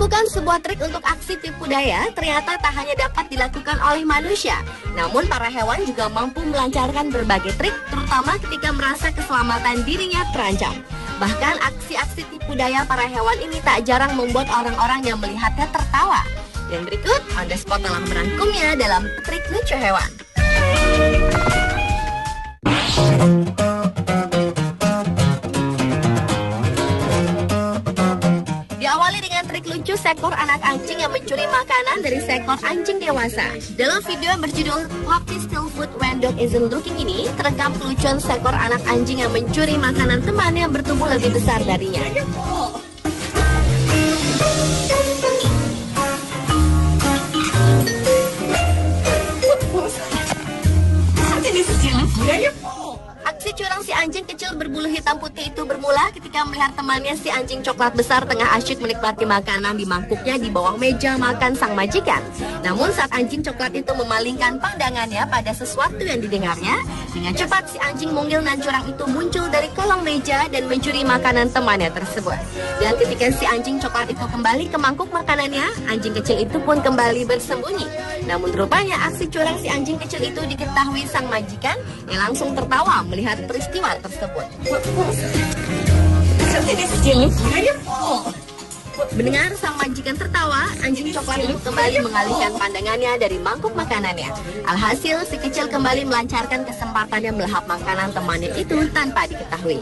Melakukan sebuah trik untuk aksi tipu daya ternyata tak hanya dapat dilakukan oleh manusia, namun para hewan juga mampu melancarkan berbagai trik, terutama ketika merasa keselamatan dirinya terancam. Bahkan aksi-aksi tipu daya para hewan ini tak jarang membuat orang-orang yang melihatnya tertawa. Dan berikut On The Spot telah merangkumnya dalam trik lucu hewan. Diawali dengan trik lucu seekor anak anjing yang mencuri makanan dari seekor anjing dewasa. Dalam video yang berjudul Puppy Steal Food When Dog Isn't Looking ini, terekam kelucuan seekor anak anjing yang mencuri makanan temannya yang bertubuh lebih besar darinya. Aksi curang si anjing kecil berbulu hitam putih itu bermula ketika melihat temannya si anjing coklat besar tengah asyik menikmati makanan di mangkuknya di bawah meja makan sang majikan. Namun saat anjing coklat itu memalingkan pandangannya pada sesuatu yang didengarnya, dengan cepat si anjing mungil dan curang itu muncul dari kolong meja dan mencuri makanan temannya tersebut. Dan ketika si anjing coklat itu kembali ke mangkuk makanannya, anjing kecil itu pun kembali bersembunyi. Namun rupanya aksi curang si anjing kecil itu diketahui sang majikan yang langsung tertawa melihat peristiwa tersebut. Mendengar sang majikan tertawa, anjing coklat itu kembali mengalihkan pandangannya dari mangkuk makanannya. Alhasil si kecil kembali melancarkan kesempatannya melahap makanan temannya itu tanpa diketahui.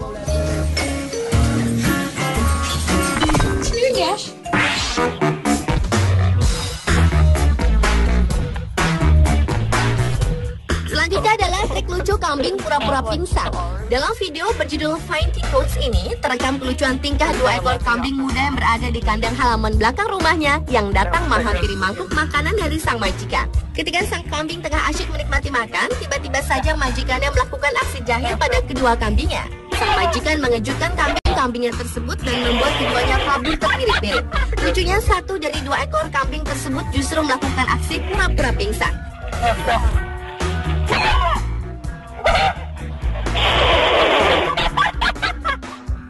Selanjutnya adalah trik lucu kambing pura-pura pingsan. Dalam video berjudul Find Coats ini, terekam kelucuan tingkah dua ekor kambing muda yang berada di kandang halaman belakang rumahnya yang datang menghampiri mangkuk makanan dari sang majikan. Ketika sang kambing tengah asyik menikmati makan, tiba-tiba saja majikannya melakukan aksi jahil pada kedua kambingnya. Sang majikan mengejutkan kambingnya tersebut dan membuat keduanya kabur terpirit-pirit. Lucunya, satu dari dua ekor kambing tersebut justru melakukan aksi pura-pura pingsan.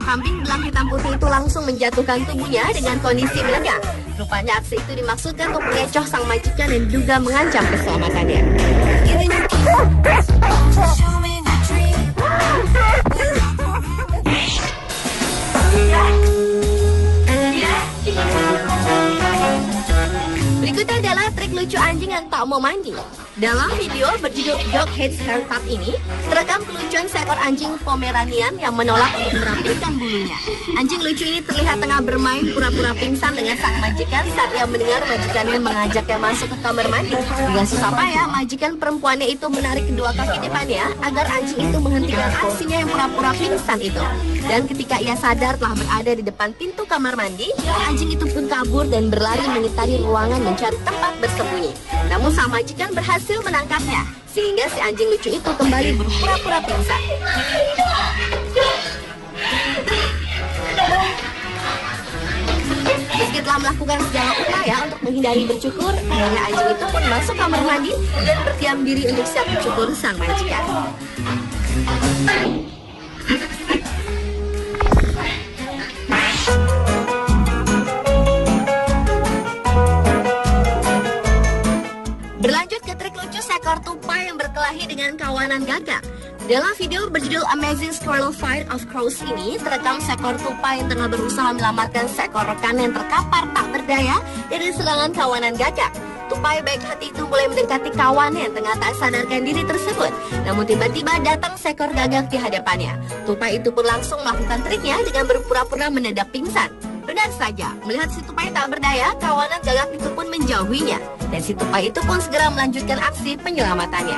Kambing belang hitam putih itu langsung menjatuhkan tubuhnya dengan kondisi meledak. Rupanya aksi itu dimaksudkan untuk mengecoh sang majikan dan juga mengancam keselamatannya. Berikutnya adalah trik lucu anjing yang tak mau mandi. Dalam video berjudul Dog Hates Haircut ini, terekam kelucuan seekor anjing Pomeranian yang menolak untuk merapikan bulunya. Anjing lucu ini terlihat tengah bermain pura-pura pingsan dengan sang majikan saat ia mendengar majikannya mengajaknya masuk ke kamar mandi. Dengan susah payah, majikan perempuannya itu menarik kedua kaki depannya agar anjing itu menghentikan aksinya yang pura-pura pingsan itu. Dan ketika ia sadar telah berada di depan pintu kamar mandi, anjing itu pun kabur dan berlari mengitari ruangan mencari tempat bersembunyi. Namun sang majikan berhasil menangkapnya, sehingga si anjing lucu itu kembali berpura-pura pingsan. Meski telah melakukan segala upaya untuk menghindari bercukur, akhirnya anjing itu pun masuk kamar mandi dan berdiam diri untuk siap mencukur sang majikan. Berlanjut ke trik lucu seekor tupai yang berkelahi dengan kawanan gagak. Dalam video berjudul Amazing Squirrel Fight of Crows ini, terekam seekor tupai yang tengah berusaha menyelamatkan seekor rekan yang terkapar tak berdaya dari serangan kawanan gagak. Tupai baik hati itu mulai mendekati kawannya yang tengah tak sadarkan diri tersebut. Namun tiba-tiba datang seekor gagak di hadapannya. Tupai itu pun langsung melakukan triknya dengan berpura-pura mendadak pingsan. Benar saja, melihat si tupai tak berdaya, kawanan gagak itu pun menjauhinya. Dan si tupai itu pun segera melanjutkan aksi penyelamatannya.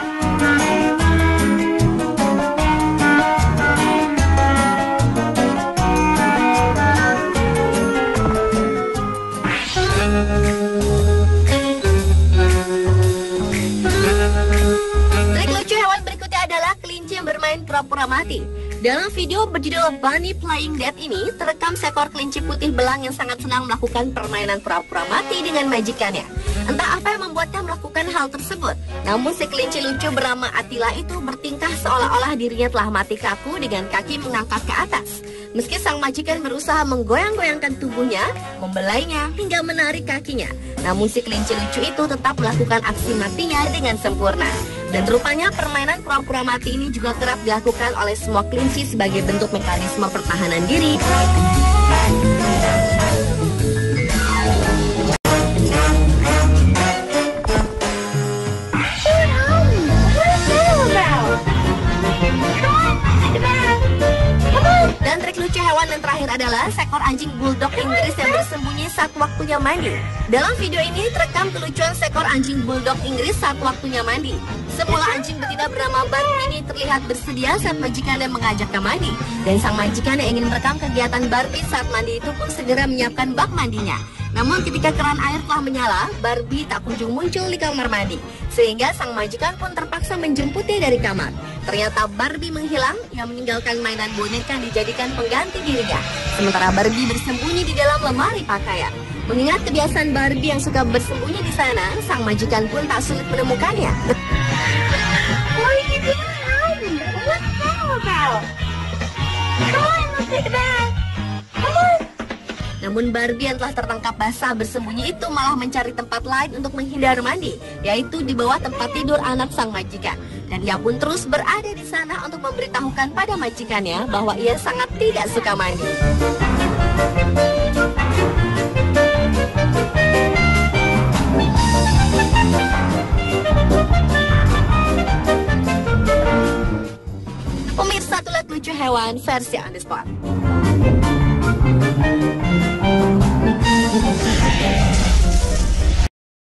Trik lucu hewan berikutnya adalah kelinci yang bermain pura-pura mati. Dalam video berjudul Bunny Playing Dead ini, terekam seekor kelinci putih belang yang sangat senang melakukan permainan pura-pura mati dengan majikannya. Entah apa yang membuatnya melakukan hal tersebut, namun si kelinci lucu bernama Attila itu bertingkah seolah-olah dirinya telah mati kaku dengan kaki mengangkat ke atas. Meski sang majikan berusaha menggoyang-goyangkan tubuhnya, membelainya hingga menarik kakinya, namun si kelinci lucu itu tetap melakukan aksi matinya dengan sempurna. Dan rupanya permainan pura-pura mati ini juga kerap dilakukan oleh semua kelinci sebagai bentuk mekanisme pertahanan diri. Dan trik lucu hewan yang terakhir adalah seekor anjing bulldog Inggris yang bersembunyi saat waktunya mandi. Dalam video ini terekam kelucuan seekor anjing bulldog Inggris saat waktunya mandi. Semula anjing betina bernama Barbie ini terlihat bersedia saat majikannya mengajaknya mandi. Dan sang majikan yang ingin merekam kegiatan Barbie saat mandi itu pun segera menyiapkan bak mandinya. Namun ketika keran air telah menyala, Barbie tak kunjung muncul di kamar mandi. Sehingga sang majikan pun terpaksa menjemputnya dari kamar. Ternyata Barbie menghilang, yang meninggalkan mainan boneka yang dijadikan pengganti dirinya. Sementara Barbie bersembunyi di dalam lemari pakaian. Mengingat kebiasaan Barbie yang suka bersembunyi di sana, sang majikan pun tak sulit menemukannya. What are you doing? What's that about? Come on, let's take a bath. Come on. Namun Barbie yang telah tertangkap basah bersembunyi itu malah mencari tempat lain untuk menghindar mandi, yaitu di bawah tempat tidur anak sang majikan. Dan ia pun terus berada di sana untuk memberitahukan pada majikannya bahwa ia sangat tidak suka mandi. Pemirsa, itulah lucu hewan versi on the spot.